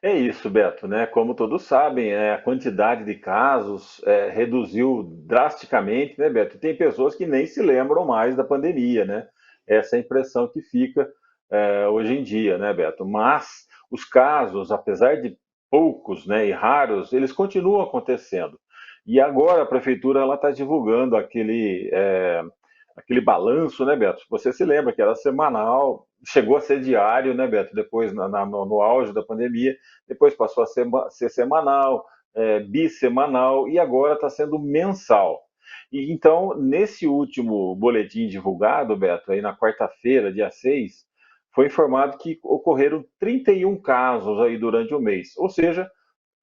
É isso, Beto, né? Como todos sabem, a quantidade de casos reduziu drasticamente, né, Beto? Tem pessoas que nem se lembram mais da pandemia, né? Essa é a impressão que fica hoje em dia, né, Beto? Mas os casos, apesar de poucos, né, e raros, eles continuam acontecendo. E agora a prefeitura ela está divulgando aquele balanço, né, Beto? Você se lembra que era semanal, chegou a ser diário, né, Beto? Depois, no auge da pandemia, depois passou a ser semanal, bissemanal e agora está sendo mensal. E então, nesse último boletim divulgado, Beto, aí na quarta-feira, dia 6, foi informado que ocorreram 31 casos aí durante o mês, ou seja,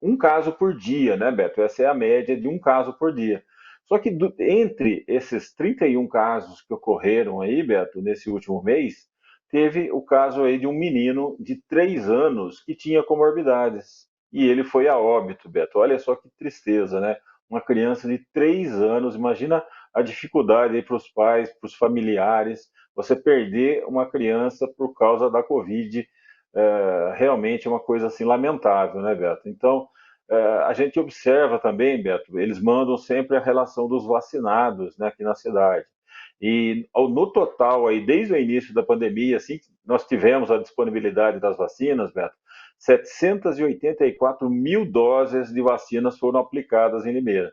um caso por dia, né, Beto? Essa é a média de um caso por dia. Só que entre esses 31 casos que ocorreram aí, Beto, nesse último mês, teve o caso aí de um menino de 3 anos que tinha comorbidades. E ele foi a óbito, Beto. Olha só que tristeza, né? Uma criança de 3 anos, imagina a dificuldade aí para os pais, para os familiares, você perder uma criança por causa da Covid, realmente é uma coisa assim lamentável, né, Beto? Então, a gente observa também, Beto, eles mandam sempre a relação dos vacinados, né, aqui na cidade. E no total, aí, desde o início da pandemia, assim que nós tivemos a disponibilidade das vacinas, Beto, 784 mil doses de vacinas foram aplicadas em Limeira.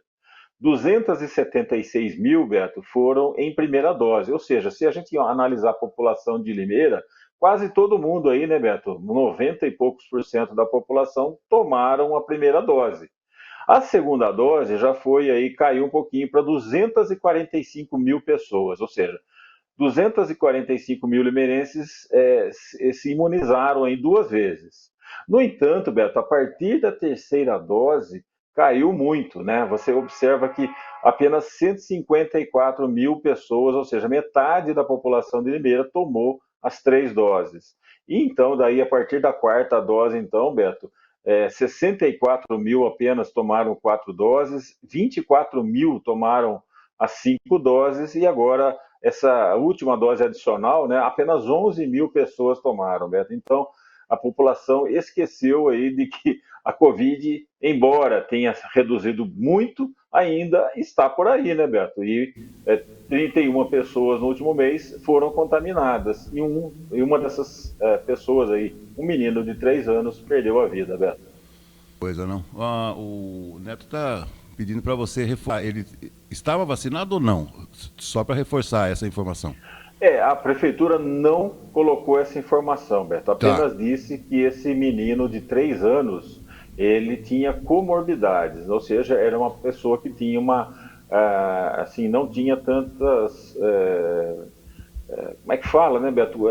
276 mil, Beto, foram em primeira dose. Ou seja, se a gente analisar a população de Limeira, quase todo mundo aí, né, Beto? 90 e poucos por cento da população tomaram a primeira dose. A segunda dose já foi aí, caiu um pouquinho para 245 mil pessoas, ou seja, 245 mil limeirenses se imunizaram em 2 vezes. No entanto, Beto, a partir da terceira dose, caiu muito, né? Você observa que apenas 154 mil pessoas, ou seja, metade da população de Limeira, tomou as 3 doses. E então, daí, a partir da quarta dose, então, Beto, 64 mil apenas tomaram 4 doses, 24 mil tomaram as 5 doses e agora essa última dose adicional, né, apenas 11 mil pessoas tomaram, Beto. Então, a população esqueceu aí de que a Covid, embora tenha reduzido muito, ainda está por aí, né, Beto? E 31 pessoas no último mês foram contaminadas. E uma dessas pessoas aí, um menino de 3 anos, perdeu a vida, Beto. Coisa não. O Neto está pedindo para você reforçar. Ele estava vacinado ou não? Só para reforçar essa informação. A prefeitura não colocou essa informação, Beto. Tá. Apenas disse que esse menino de 3 anos, ele tinha comorbidades, ou seja, era uma pessoa que tinha assim, não tinha tantas, como é que fala, né, Beto?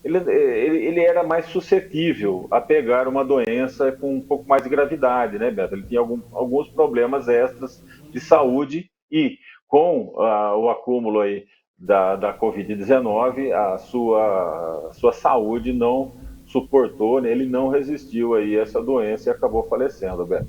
Ele era mais suscetível a pegar uma doença com um pouco mais de gravidade, né, Beto? Ele tinha alguns problemas extras de saúde e com o acúmulo aí da Covid-19, a sua saúde não suportou, né? Ele não resistiu aí a essa doença e acabou falecendo, Beto.